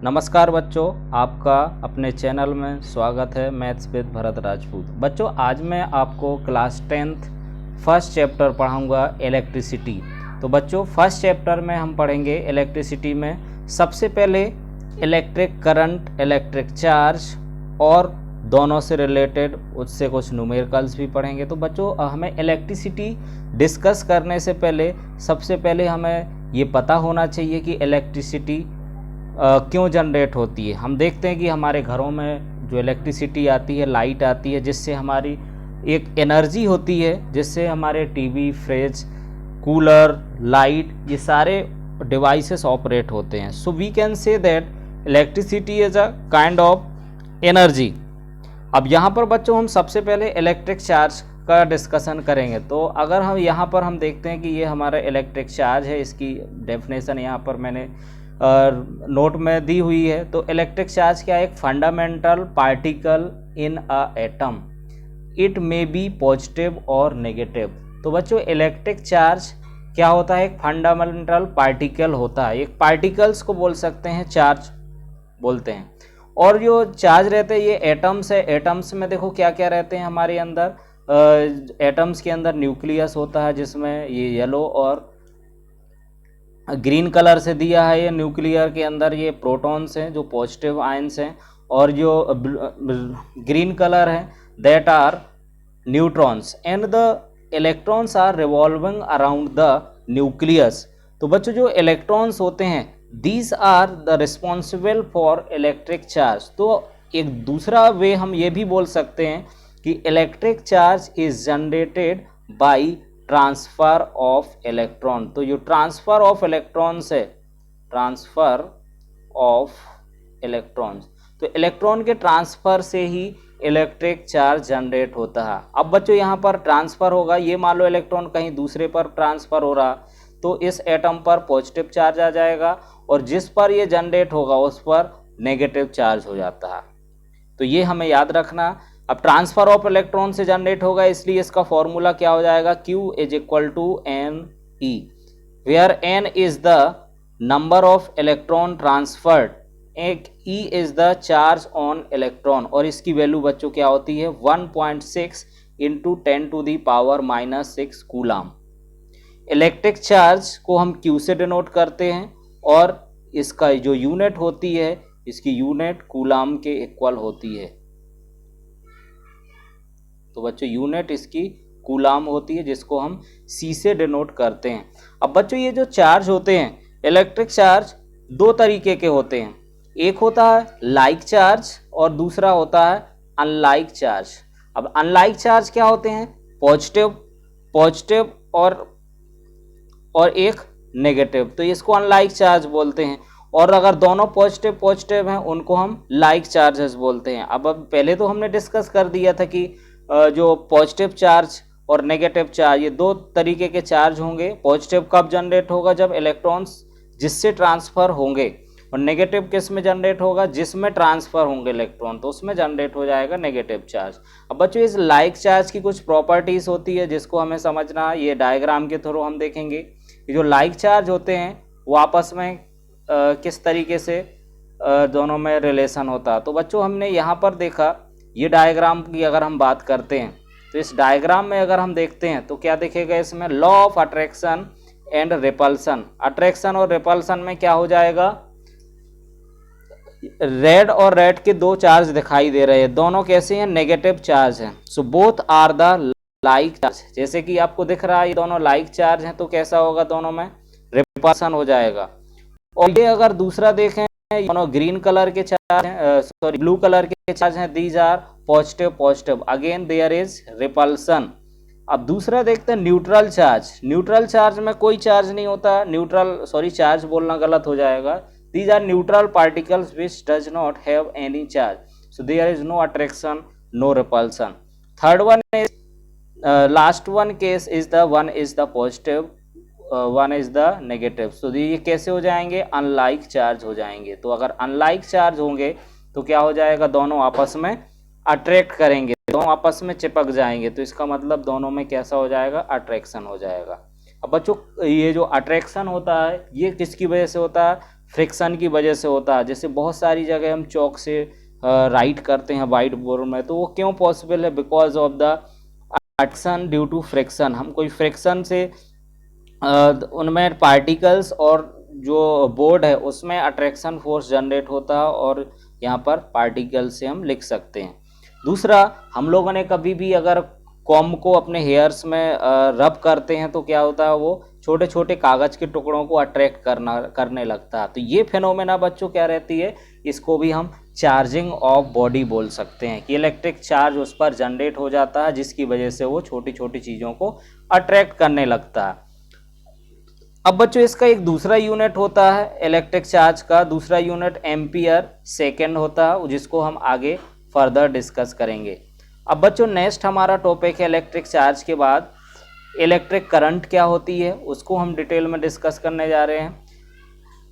नमस्कार बच्चों, आपका अपने चैनल में स्वागत है। Maths with Bharat Rajput. बच्चों, आज मैं आपको क्लास 10th फर्स्ट चैप्टर पढ़ाऊंगा इलेक्ट्रिसिटी। तो बच्चों, फर्स्ट चैप्टर में हम पढ़ेंगे इलेक्ट्रिसिटी में सबसे पहले इलेक्ट्रिक करंट, इलेक्ट्रिक चार्ज और दोनों से रिलेटेड उससे कुछ न्यूमेरिकल्स भी पढ़ेंगे। तो बच्चों, हमें इलेक्ट्रिसिटी डिस्कस करने से पहले सबसे पहले हमें ये पता होना चाहिए कि इलेक्ट्रिसिटी क्यों जनरेट होती है। हम देखते हैं कि हमारे घरों में जो इलेक्ट्रिसिटी आती है, लाइट आती है, जिससे हमारी एक एनर्जी होती है, जिससे हमारे टीवी, फ्रिज, कूलर, लाइट, ये सारे डिवाइसेस ऑपरेट होते हैं। So we can say that electricity is a kind of energy. अब यहाँ पर बच्चों हम सबसे पहले इलेक्ट्रिक चार्ज का डिस्कशन करेंगे। तो अगर हम यहाँ पर हम देखते हैं कि ये हमारा इलेक्ट्रिक चार्ज है, इसकी डेफिनेशन यहाँ पर मैंने नोट में दी हुई है। तो इलेक्ट्रिक चार्ज क्या है? एक fundamental particle in a atom, it may be positive और नेगेटिव। तो बच्चों, इलेक्ट्रिक चार्ज क्या होता है? एक फंडामेंटल पार्टिकल होता है। एक पार्टिकल्स को बोल सकते हैं चार्ज बोलते हैं। और जो चार्ज रहते हैं ये एटम्स है। एटम्स में देखो क्या क्या रहते हैं हमारे अंदर। एटम्स के अंदर न्यूक्लियस होता है, जिसमें ये येलो और ग्रीन कलर से दिया है। ये न्यूक्लियर के अंदर ये प्रोटॉन्स हैं जो पॉजिटिव आयंस हैं, और जो ग्रीन कलर है that are neutrons, and the electrons are revolving around the nucleus. तो बच्चों, जो इलेक्ट्रॉन्स होते हैं these are the responsible for electric charge. तो एक दूसरा वे हम ये भी बोल सकते हैं कि electric charge is generated by transfer of electron. तो जो ट्रांसफर ऑफ इलेक्ट्रॉन्स है, ट्रांसफर ऑफ इलेक्ट्रॉन्स, तो इलेक्ट्रॉन के ट्रांसफर से ही इलेक्ट्रिक चार्ज जनरेट होता है। अब बच्चों, यहाँ पर ट्रांसफर होगा, ये मान लो इलेक्ट्रॉन कहीं दूसरे पर ट्रांसफर हो रहा, तो इस एटम पर पॉजिटिव चार्ज आ जाएगा, और जिस पर ये जनरेट होगा उस पर नेगेटिव चार्ज हो जाता है। तो ये हमें याद रखना। अब ट्रांसफर ऑफ इलेक्ट्रॉन से जनरेट होगा, इसलिए इसका फॉर्मूला क्या हो जाएगा? Q is equal to n e, where n is the number of electron transferred, एक e is the charge on electron, और इसकी वैल्यू बच्चों क्या होती है? 1.6 इंटू 10⁻⁻⁶ कूलाम। इलेक्ट्रिक चार्ज को हम Q से डिनोट करते हैं, और इसका जो यूनिट होती है, इसकी यूनिट कूलाम के इक्वल होती है। तो बच्चों, यूनिट इसकी कूलाम होती है, जिसको हम C से डिनोट करते हैं। अब बच्चों, ये जो चार्ज होते हैं इलेक्ट्रिक चार्ज दो तरीके के होते हैं। एक होता है लाइक चार्ज और दूसरा होता है अनलाइक चार्ज। अब अनलाइक चार्ज क्या होते हैं? पॉजिटिव और एक नेगेटिव, तो इसको अनलाइक चार्ज बोलते हैं। और अगर दोनों पॉजिटिव हैं उनको हम लाइक चार्जेस बोलते हैं। अब पहले तो हमने डिस्कस कर दिया था कि जो पॉजिटिव चार्ज और नेगेटिव चार्ज, ये दो तरीके के चार्ज होंगे। पॉजिटिव कब जनरेट होगा? जब इलेक्ट्रॉन्स जिससे ट्रांसफर होंगे, और नेगेटिव किस में जनरेट होगा? जिसमें ट्रांसफर होंगे इलेक्ट्रॉन, तो उसमें जनरेट हो जाएगा नेगेटिव चार्ज। अब बच्चों, इस लाइक चार्ज की कुछ प्रॉपर्टीज होती है जिसको हमें समझना, ये डायग्राम के थ्रू हम देखेंगे। जो लाइक चार्ज होते हैं वो आपस में किस तरीके से दोनों में रिलेशन होता है। तो बच्चों, हमने यहाँ पर देखा, ये डायग्राम की अगर हम बात करते हैं, तो इस डायग्राम में अगर हम देखते हैं तो क्या दिखेगा? इसमें law of attraction and repulsion. Attraction और रिपल्सन में क्या हो जाएगा? रेड और रेड के दो चार्ज दिखाई दे रहे हैं, दोनों कैसे हैं? नेगेटिव चार्ज हैं। So both are the like charge. जैसे कि आपको दिख रहा है ये दोनों लाइक चार्ज हैं, तो कैसा होगा? दोनों में रिपल्सन हो जाएगा। और ये अगर दूसरा देखें, दोनों ग्रीन कलर के चार्ज हैं, सॉरी ब्लू कलर के चार्ज हैं, these are positive, again there is repulsion. अब दूसरा देखते हैं न्यूट्रल चार्ज। न्यूट्रल चार्ज में कोई चार्ज नहीं होता। चार्ज बोलना गलत हो जाएगा। These are neutral particles which does not have any charge, so there is no attraction, no repulsion. Third one is last one case is the one is the positive, one is the negative. So ये कैसे हो जाएंगे? Unlike charge हो जाएंगे। तो अगर unlike charge होंगे तो क्या हो जाएगा? दोनों आपस में अट्रैक्ट करेंगे, दोनों आपस में चिपक जाएंगे, तो इसका मतलब दोनों में कैसा हो जाएगा? अट्रैक्शन हो जाएगा। अब बच्चों, ये जो अट्रैक्शन होता है ये किसकी वजह से होता है? फ्रिक्शन की वजह से होता है। जैसे बहुत सारी जगह हम चौक से राइट करते हैं वाइट बोर्ड में, तो वो क्यों पॉसिबल है? Because of the attraction due to friction. हम कोई फ्रिक्शन से उनमें पार्टिकल्स और जो बोर्ड है उसमें अट्रैक्शन फोर्स जनरेट होता है और यहाँ पर पार्टिकल से हम लिख सकते हैं। दूसरा, हम लोगों ने कभी भी अगर कॉम्ब को अपने हेयर्स में रब करते हैं तो क्या होता है, वो छोटे छोटे कागज के टुकड़ों को अट्रैक्ट करने लगता है। तो ये फिनोमेना बच्चों क्या रहती है, इसको भी हम चार्जिंग ऑफ बॉडी बोल सकते हैं कि इलेक्ट्रिक चार्ज उस पर जनरेट हो जाता है जिसकी वजह से वो छोटी छोटी चीज़ों को अट्रैक्ट करने लगता है। अब बच्चों इसका एक दूसरा यूनिट होता है इलेक्ट्रिक चार्ज का, दूसरा यूनिट एम्पियर सेकेंड होता है, जिसको हम आगे फर्दर डिस्कस करेंगे। अब बच्चों नेक्स्ट हमारा टॉपिक है इलेक्ट्रिक चार्ज के बाद इलेक्ट्रिक करंट क्या होती है, उसको हम डिटेल में डिस्कस करने जा रहे हैं।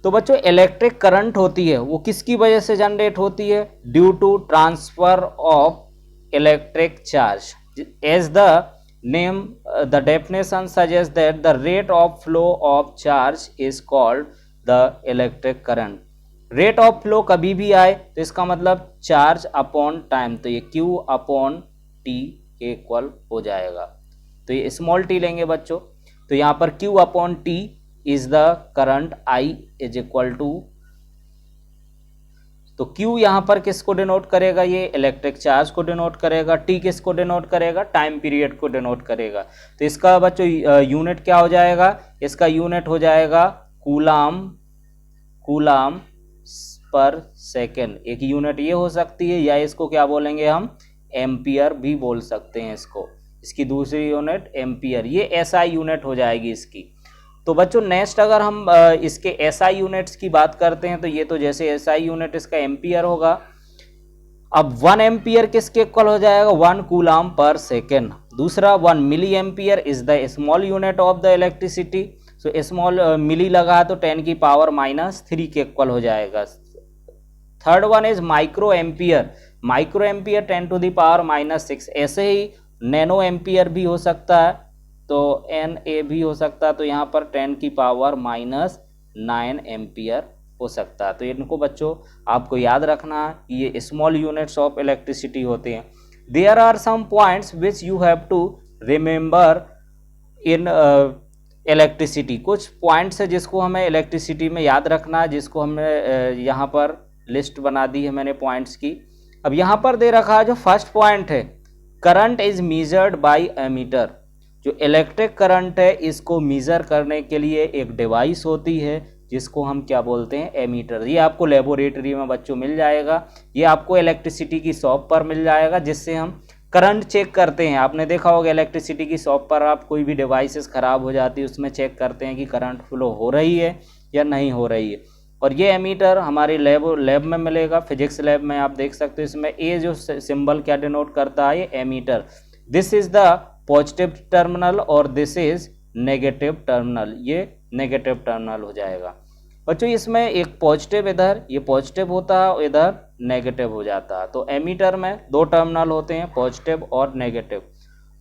तो बच्चों इलेक्ट्रिक करंट होती है वो किसकी वजह से जनरेट होती है? Due to transfer of electric charge. As the name the definition suggests that the rate of flow of charge is called the electric current। Rate of flow कभी भी आए तो इसका मतलब चार्ज अपॉन टाइम, तो ये Q अपॉन टी के equal हो जाएगा। तो ये स्मॉल टी लेंगे बच्चों, तो यहाँ पर Q upon T is the current, I is equal to, तो Q यहाँ पर किसको डिनोट करेगा? ये इलेक्ट्रिक चार्ज को डिनोट करेगा। T किसको डिनोट करेगा? टाइम पीरियड को डिनोट करेगा। तो इसका बच्चों यूनिट क्या हो जाएगा? इसका यूनिट हो जाएगा कूलाम पर सेकेंड। एक यूनिट ये हो सकती है, या इसको क्या बोलेंगे हम? एम्पियर भी बोल सकते हैं इसको। इसकी दूसरी यूनिट एम्पियर, ये SI यूनिट हो जाएगी इसकी। तो बच्चों नेक्स्ट अगर हम इसके SI यूनिट्स की बात करते हैं तो ये तो जैसे SI यूनिट इसका एम्पियर होगा। अब 1 एम्पियर किसके इक्वल हो जाएगा? 1 कूलाम पर सेकेंड। दूसरा 1 milliampere is the small unit of the electricity. So small milli लगा है तो 10 की पावर -3 के इक्वल हो जाएगा। Third one is micro ampere. Micro ampere 10 to the power -6। ऐसे ही नैनो एम्पियर भी हो सकता है, तो NA भी हो सकता है, तो यहाँ पर 10 की पावर -9 एम्पियर हो सकता है। तो इनको बच्चों आपको याद रखना है कि ये स्मॉल यूनिट्स ऑफ इलेक्ट्रिसिटी होते हैं। There are some points which you have to remember in electricity. कुछ पॉइंट्स है जिसको हमें इलेक्ट्रिसिटी में याद रखना है, जिसको हमने यहाँ पर लिस्ट बना दी है मैंने पॉइंट्स की। अब यहाँ पर दे रखा है जो फर्स्ट पॉइंट है, current is measured by ammeter. जो इलेक्ट्रिक करंट है इसको मेजर करने के लिए एक डिवाइस होती है जिसको हम क्या बोलते हैं? एमीटर। ये आपको लेबोरेटरी में बच्चों मिल जाएगा, ये आपको इलेक्ट्रिसिटी की शॉप पर मिल जाएगा, जिससे हम करंट चेक करते हैं। आपने देखा होगा इलेक्ट्रिसिटी की शॉप पर आप कोई भी डिवाइसेस ख़राब हो जाती है उसमें चेक करते हैं कि करंट फ्लो हो रही है या नहीं हो रही है। और ये एमीटर हमारी लैब में मिलेगा, फिजिक्स लैब में आप देख सकते हो। इसमें ए जो सिंबल क्या डिनोट करता है? ये ammeter. This is the positive terminal और दिस इज नेगेटिव टर्मिनल, ये नेगेटिव टर्मिनल हो जाएगा बच्चों। इसमें एक पॉजिटिव इधर, ये पॉजिटिव होता है, इधर नेगेटिव हो जाता है। तो एमीटर में 2 टर्मिनल होते हैं, पॉजिटिव और नेगेटिव।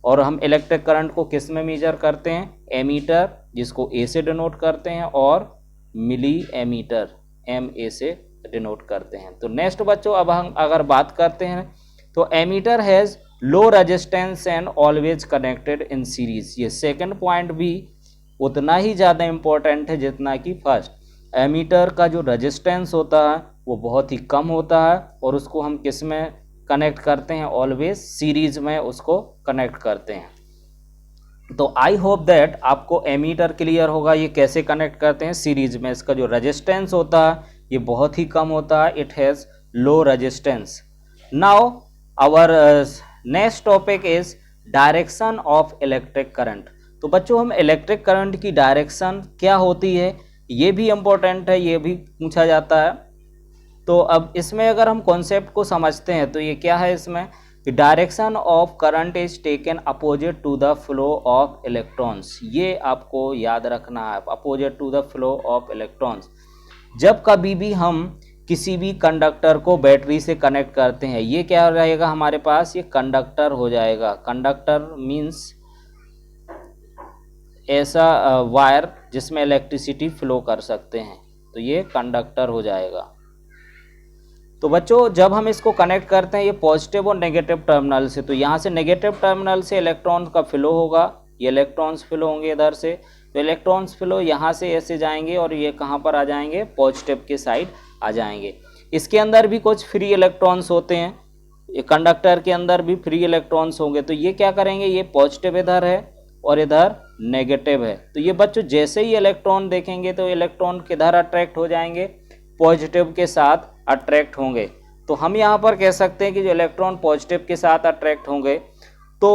और हम इलेक्ट्रिक करंट को किस में मेजर करते हैं? एमीटर, जिसको ए से डिनोट करते हैं, और मिली एमीटर MA से डिनोट करते हैं। तो नेक्स्ट बच्चों अब हम अगर बात करते हैं तो ammeter has low resistance and always connected in series. ये सेकंड पॉइंट भी उतना ही ज़्यादा इम्पोर्टेंट है जितना कि फर्स्ट। एमीटर का जो रेजिस्टेंस होता है वो बहुत ही कम होता है और उसको हम किस में कनेक्ट करते हैं? ऑलवेज सीरीज में उसको कनेक्ट करते हैं। तो आई होप दैट आपको एमीटर क्लियर होगा ये कैसे कनेक्ट करते हैं सीरीज में। इसका जो रेजिस्टेंस होता है ये बहुत ही कम होता है, it has low resistance. Now our next topic is direction of electric current. तो बच्चों हम इलेक्ट्रिक करंट की डायरेक्शन क्या होती है ये भी इम्पोर्टेंट है, ये भी पूछा जाता है। तो अब इसमें अगर हम कॉन्सेप्ट को समझते हैं तो ये क्या है, इसमें direction of current is taken opposite to the flow of electrons. ये आपको याद रखना है, opposite to the flow of electrons. जब कभी भी हम किसी भी कंडक्टर को बैटरी से कनेक्ट करते हैं, ये क्या रहेगा हमारे पास? ये कंडक्टर हो जाएगा। कंडक्टर मीन्स ऐसा वायर जिसमें इलेक्ट्रिसिटी फ्लो कर सकते हैं। तो ये कंडक्टर हो जाएगा। तो बच्चों जब हम इसको कनेक्ट करते हैं ये पॉजिटिव और नेगेटिव टर्मिनल से, तो यहाँ से नेगेटिव टर्मिनल से इलेक्ट्रॉन का फ्लो होगा, ये इलेक्ट्रॉन्स फ्लो होंगे इधर से, तो इलेक्ट्रॉन्स फ्लो यहाँ से ऐसे जाएंगे और ये कहाँ पर आ जाएंगे, पॉजिटिव के साइड आ जाएंगे। इसके अंदर भी कुछ फ्री इलेक्ट्रॉन्स होते हैं, ये कंडक्टर के अंदर भी फ्री इलेक्ट्रॉन्स होंगे, तो ये क्या करेंगे, ये पॉजिटिव इधर है और इधर नेगेटिव है, तो ये बच्चों जैसे ही इलेक्ट्रॉन देखेंगे तो इलेक्ट्रॉन किधर अट्रैक्ट हो जाएंगे, पॉजिटिव के साथ अट्रैक्ट होंगे। तो हम यहाँ पर कह सकते हैं कि जो इलेक्ट्रॉन पॉजिटिव के साथ अट्रैक्ट होंगे तो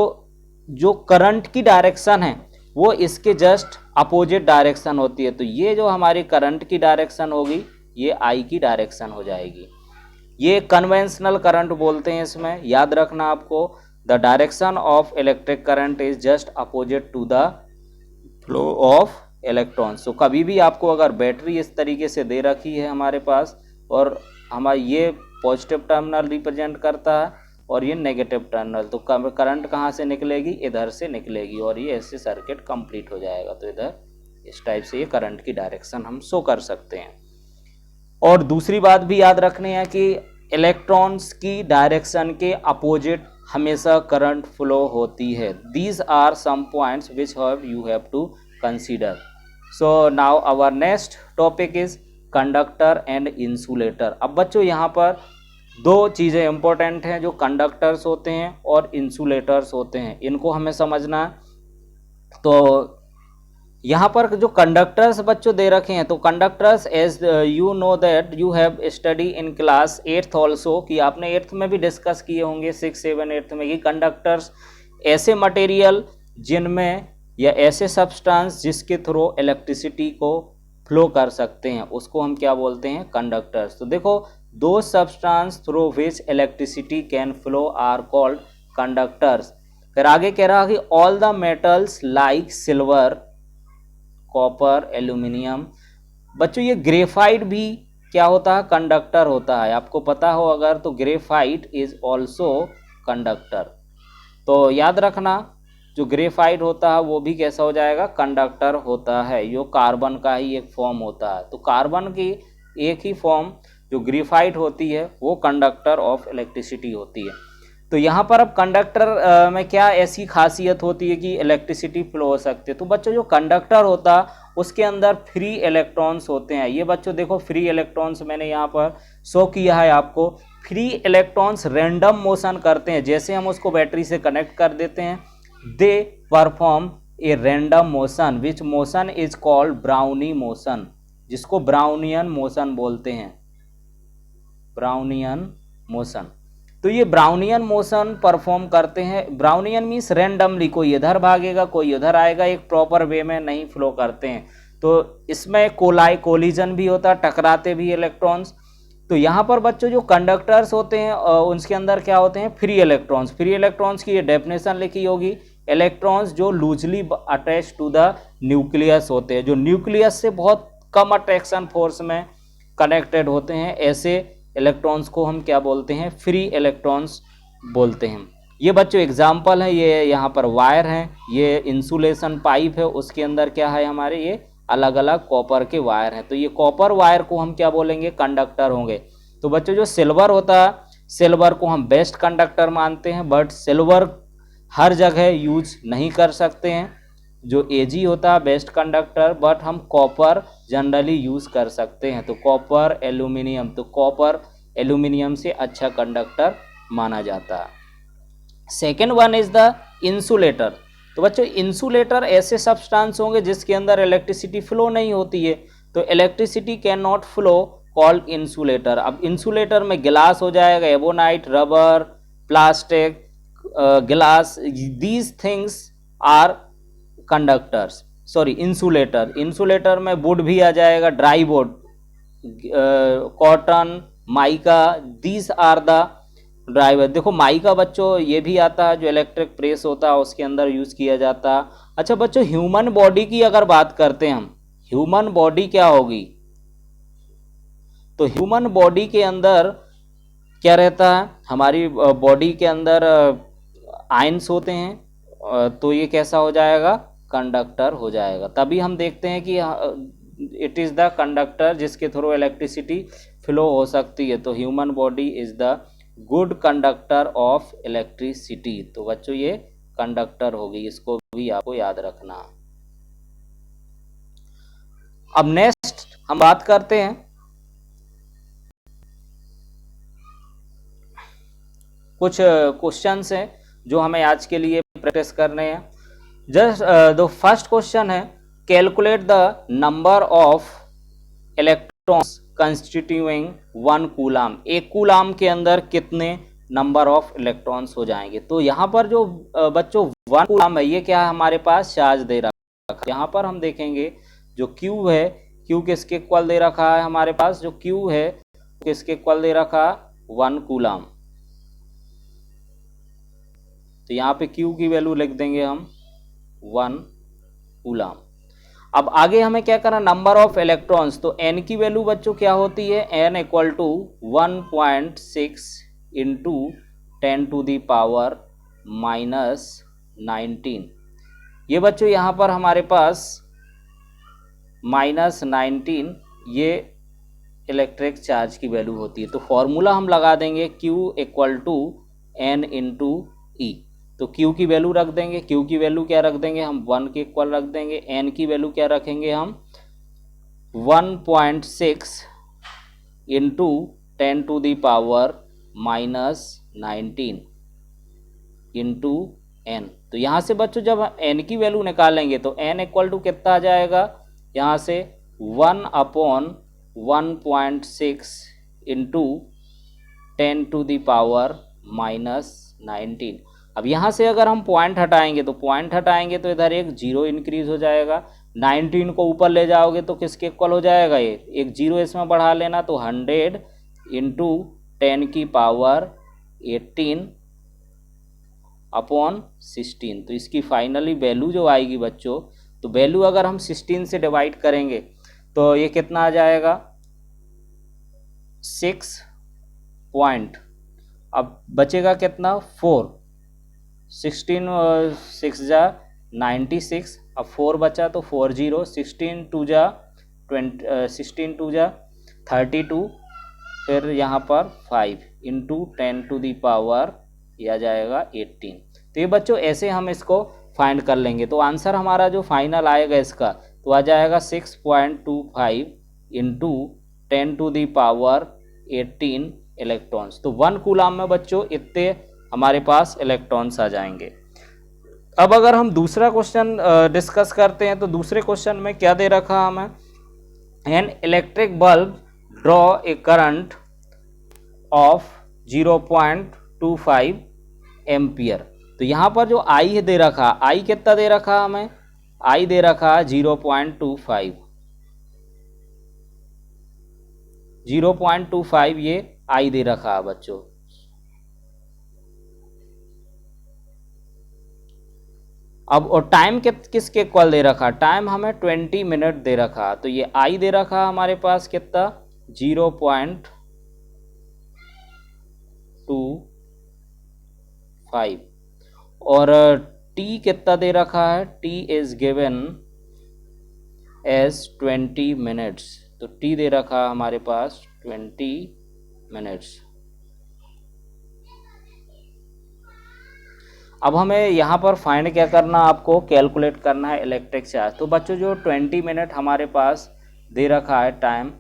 जो करंट की डायरेक्शन है वो इसके जस्ट अपोजिट डायरेक्शन होती है, तो ये जो हमारी करंट की डायरेक्शन होगी ये आई की डायरेक्शन हो जाएगी। ये कन्वेंशनल करंट बोलते हैं, इसमें याद रखना आपको, the direction of electric current is just opposite to the flow of electrons. तो कभी भी आपको अगर बैटरी इस तरीके से दे रखी है हमारे पास और हमारा ये पॉजिटिव टर्मिनल रिप्रेजेंट करता है और ये नेगेटिव टर्मिनल, तो करंट कहाँ से निकलेगी, इधर से निकलेगी और ये ऐसे सर्किट कंप्लीट हो जाएगा। तो इधर इस टाइप से ये करंट की डायरेक्शन हम शो कर सकते हैं। और दूसरी बात भी याद रखनी है कि इलेक्ट्रॉन्स की डायरेक्शन के अपोजिट हमेशा करंट फ्लो होती है। These are some points which you have to consider. So now our next topic is conductor and insulator. अब बच्चों यहाँ पर दो चीज़ें इंपॉर्टेंट हैं, जो कंडक्टर्स होते हैं और इंसुलेटर्स होते हैं, इनको हमें समझना है। तो यहाँ पर जो कंडक्टर्स बच्चों दे रखे हैं, तो conductors as you know that you have study in class 8th also, कि आपने 8th में भी डिस्कस किए होंगे, 6, 7, 8th में, कि कंडक्टर्स ऐसे मटेरियल जिनमें या ऐसे सब्सटेंस जिसके थ्रू इलेक्ट्रिसिटी को फ्लो कर सकते हैं, उसको हम क्या बोलते हैं, कंडक्टर्स। तो देखो, दो substance through which electricity can flow are called conductors. फिर आगे कह रहा कि all the metals like silver, copper, aluminium. बच्चों ये ग्रेफाइट भी क्या होता है, कंडक्टर होता है, आपको पता हो अगर, तो ग्रेफाइट इज ऑल्सो कंडक्टर। तो याद रखना, जो ग्रेफाइट होता है वो भी कैसा हो जाएगा, कंडक्टर होता है, यो कार्बन का ही एक फॉर्म होता है। तो कार्बन की एक ही फॉर्म जो ग्रेफाइट होती है वो कंडक्टर ऑफ इलेक्ट्रिसिटी होती है। तो यहाँ पर अब कंडक्टर में क्या ऐसी खासियत होती है कि इलेक्ट्रिसिटी फ्लो हो सकती है। तो बच्चों जो कंडक्टर होता है उसके अंदर फ्री इलेक्ट्रॉन्स होते हैं। ये बच्चों देखो, फ्री इलेक्ट्रॉन्स मैंने यहाँ पर शो किया है आपको। फ्री इलेक्ट्रॉन्स रैंडम मोशन करते हैं, जैसे हम उसको बैटरी से कनेक्ट कर देते हैं, they perform a random motion which motion is called brownie motion, जिसको ब्राउनियन मोशन बोलते हैं, ब्राउनियन मोशन। तो ये ब्राउनियन मोशन परफॉर्म करते हैं। ब्राउनियन मीन्स रैंडमली, कोई इधर भागेगा कोई उधर आएगा, एक प्रॉपर वे में नहीं फ्लो करते हैं। तो इसमें कोलिजन भी होता है, टकराते भी इलेक्ट्रॉन्स। तो यहाँ पर बच्चों जो कंडक्टर्स होते हैं उनके अंदर क्या होते हैं, फ्री इलेक्ट्रॉन्स। फ्री इलेक्ट्रॉन्स की ये डेफिनेशन लिखी होगी, इलेक्ट्रॉन्स जो loosely attach to the nucleus होते हैं, जो न्यूक्लियस से बहुत कम अट्रैक्शन फोर्स में कनेक्टेड होते हैं, ऐसे इलेक्ट्रॉन्स को हम क्या बोलते हैं, फ्री इलेक्ट्रॉन्स बोलते हैं। ये बच्चों एग्जाम्पल है, ये यहाँ पर वायर हैं, ये इंसुलेशन पाइप है, उसके अंदर क्या है हमारे, ये अलग अलग कॉपर के वायर हैं। तो ये कॉपर वायर को हम क्या बोलेंगे, कंडक्टर होंगे। तो बच्चों जो सिल्वर होता है, सिल्वर को हम बेस्ट कंडक्टर मानते हैं, बट सिल्वर हर जगह यूज नहीं कर सकते हैं। जो Ag होता है बेस्ट कंडक्टर, बट हम कॉपर जनरली यूज कर सकते हैं। तो कॉपर, एल्यूमिनियम, तो कॉपर एल्यूमिनियम से अच्छा कंडक्टर माना जाता है। Second one is the insulator. तो बच्चों इंसुलेटर ऐसे सब्सटेंस होंगे जिसके अंदर इलेक्ट्रिसिटी फ्लो नहीं होती है, तो electricity can not flow, called insulator. अब इंसुलेटर में गिलास हो जाएगा, ebonite, rubber, plastic, glass, these things are conductors, sorry insulator. Insulator में वुड भी आ जाएगा, dry wood, cotton, mica, these are the driver. देखो माइका बच्चों ये भी आता है, जो इलेक्ट्रिक प्रेस होता है उसके अंदर यूज किया जाता है। अच्छा बच्चों, ह्यूमन बॉडी की अगर बात करते हैं हम, ह्यूमन बॉडी क्या होगी, तो ह्यूमन बॉडी के अंदर क्या रहता है, हमारी बॉडी के अंदर आयंस होते हैं, तो ये कैसा हो जाएगा, कंडक्टर हो जाएगा। तभी हम देखते हैं कि इट इज़ द कंडक्टर जिसके थ्रू इलेक्ट्रिसिटी फ्लो हो सकती है। तो human body is the good conductor of electricity. तो बच्चों ये कंडक्टर होगी, इसको भी आपको याद रखना। अब नेक्स्ट हम बात करते हैं कुछ क्वेश्चंस हैं जो हमें आज के लिए प्रैक्टिस करने हैं। जस्ट द फर्स्ट क्वेश्चन है calculate the number of electrons constituting 1 coulomb. एक कूलाम के अंदर कितने नंबर ऑफ इलेक्ट्रॉन्स हो जाएंगे। तो यहाँ पर जो बच्चों 1 कूलाम है ये क्या है, हमारे पास चार्ज दे रखा है। यहाँ पर हम देखेंगे जो Q है, Q किसके इक्वल दे रखा है हमारे पास, जो Q है किसके इक्वल दे रखा 1 कूलाम। तो यहाँ पे Q की वैल्यू लिख देंगे हम 1 कूलाम। अब आगे हमें क्या करना, नंबर ऑफ इलेक्ट्रॉन्स। तो N की वैल्यू बच्चों क्या होती है, N इक्वल टू 1.6 इंटू 10⁻⁻19। ये बच्चों यहाँ पर हमारे पास -19 ये इलेक्ट्रिक चार्ज की वैल्यू होती है। तो फॉर्मूला हम लगा देंगे Q equal to N into E। तो Q की वैल्यू रख देंगे, Q की वैल्यू क्या रख देंगे हम 1 के इक्वल रख देंगे। N की वैल्यू क्या रखेंगे हम 1.6 इंटू 10⁻⁻19 इंटू N। तो यहाँ से बच्चों जब N की वैल्यू निकालेंगे तो N इक्वल टू कितना आ जाएगा, यहाँ से 1/1.6 इंटू 10⁻⁻19। अब यहाँ से अगर हम पॉइंट हटाएंगे तो इधर एक जीरो इंक्रीज हो जाएगा। 19 को ऊपर ले जाओगे तो किसके इक्वल हो जाएगा, ये एक जीरो इसमें बढ़ा लेना। तो 100 इंटू 10⁻18/16। तो इसकी फाइनली वैल्यू जो आएगी बच्चों, तो वैल्यू अगर हम 16 से डिवाइड करेंगे तो ये कितना आ जाएगा 6 पॉइंट। अब बचेगा कितना 4, 16 6 जा 96, अब 4 बचा तो 4 0, 16 2 जा 32, फिर यहाँ पर 5 इंटू 10⁻, यह आ जाएगा 18। तो ये बच्चों ऐसे हम इसको फाइंड कर लेंगे। तो आंसर हमारा जो फाइनल आएगा इसका तो आ जाएगा 6.25 इंटू 10⁻18 इलेक्ट्रॉन्स। तो 1 कूलाम में बच्चों इतने हमारे पास इलेक्ट्रॉन्स आ जाएंगे। अब अगर हम दूसरा क्वेश्चन डिस्कस करते हैं तो दूसरे क्वेश्चन में क्या दे रखा हमें, an electric bulb draw a current of 0.25 ampere. तो यहाँ पर जो I दे रखा, I कितना दे रखा हमें, I दे रखा 0.25 ये I दे रखा है बच्चों। अब और टाइम किसके इक्वल दे रखा, टाइम हमें 20 मिनट दे रखा। तो ये I दे रखा हमारे पास कितना 0.25 और T कितना दे रखा है, T is given as 20 minutes. तो T दे रखा है हमारे पास 20 मिनट्स। अब हमें यहाँ पर फाइंड क्या करना, आपको कैलकुलेट करना है इलेक्ट्रिक चार्ज। तो बच्चों जो 20 मिनट हमारे पास दे रखा है टाइम,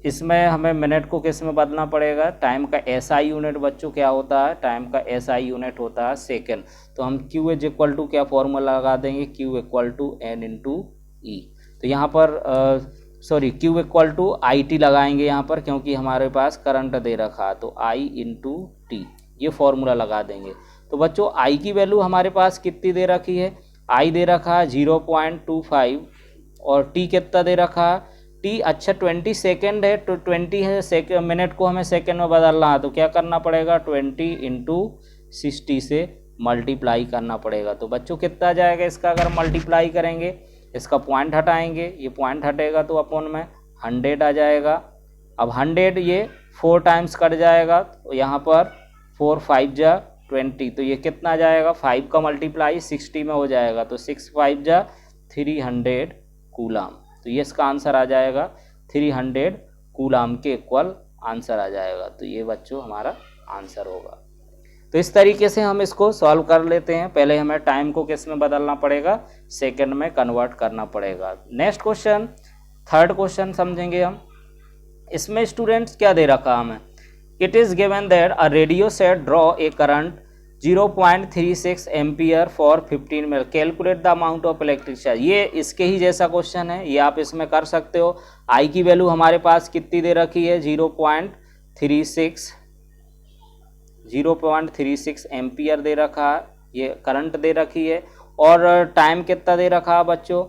इसमें हमें मिनट को किस में बदलना पड़ेगा, टाइम का SI यूनिट बच्चों क्या होता है, टाइम का SI यूनिट होता है सेकेंड। तो हम Q इज इक्वल टू क्या फॉर्मूला लगा देंगे, Q equal to N into E। तो यहाँ पर Q इक्वल टू IT लगाएंगे यहाँ पर, क्योंकि हमारे पास करंट दे रखा, तो I इंटू T ये फॉर्मूला लगा देंगे। तो बच्चों I की वैल्यू हमारे पास कितनी दे रखी है, I दे रखा है 0.25 और T कितना दे रखा है, T अच्छा 20 सेकेंड है। तो 20 है मिनट को हमें सेकेंड में बदलना है, तो क्या करना पड़ेगा 20 इंटू 60 से मल्टीप्लाई करना पड़ेगा। तो बच्चों कितना जाएगा इसका, अगर मल्टीप्लाई करेंगे, इसका पॉइंट हटाएंगे, ये पॉइंट हटेगा तो अपन में 100 आ जाएगा। अब 100 ये 4 टाइम्स कट जाएगा, तो यहाँ पर 4 5 जा 20, तो ये कितना जाएगा 5 का मल्टीप्लाई 60 में हो जाएगा, तो 6 5 जा 300 कूलाम। तो ये इसका आंसर आ जाएगा 300 कूलाम के इक्वल आंसर आ जाएगा। तो ये बच्चों हमारा आंसर होगा। तो इस तरीके से हम इसको सॉल्व कर लेते हैं। पहले हमें टाइम को किस में बदलना पड़ेगा, सेकंड में कन्वर्ट करना पड़ेगा। नेक्स्ट क्वेश्चन, थर्ड क्वेश्चन समझेंगे हम। इसमें स्टूडेंट्स क्या दे रखा हमें, it is given that a radio set draw a current 0.36 ampere for 15 minute, calculate the amount of electric charge. ये इसके ही जैसा क्वेश्चन है, ये आप इसमें कर सकते हो। आई की वैल्यू हमारे पास कितनी दे रखी है, 0.36 एम्पियर दे रखा है, ये करंट दे रखी है। और टाइम कितना दे रखा है बच्चों,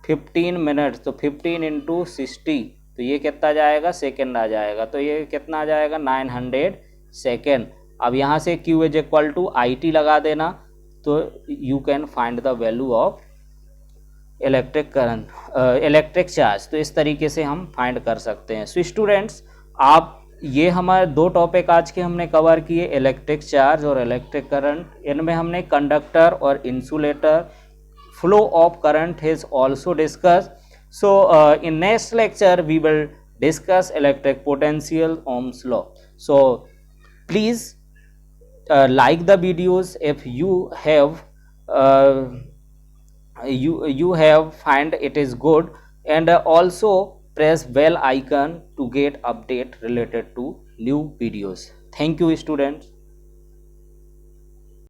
15 मिनट। तो 15 इंटू 60, तो ये कितना जाएगा, सेकेंड आ जाएगा। तो ये कितना आ जाएगा, 900 सेकेंड। अब यहाँ से Q is equal to IT लगा देना, तो you can find the value of electric current, electric charge. तो इस तरीके से हम फाइंड कर सकते हैं। सो स्टूडेंट्स, आप ये हमारे दो टॉपिक आज के हमने कवर किए, इलेक्ट्रिक चार्ज और इलेक्ट्रिक करंट। इनमें हमने कंडक्टर और insulator, flow of current is also discuss. So in next lecture we will discuss electric potential, Ohm's law. So please like the videos if you have find it is good, and also press bell icon to get update related to new videos. Thank you students.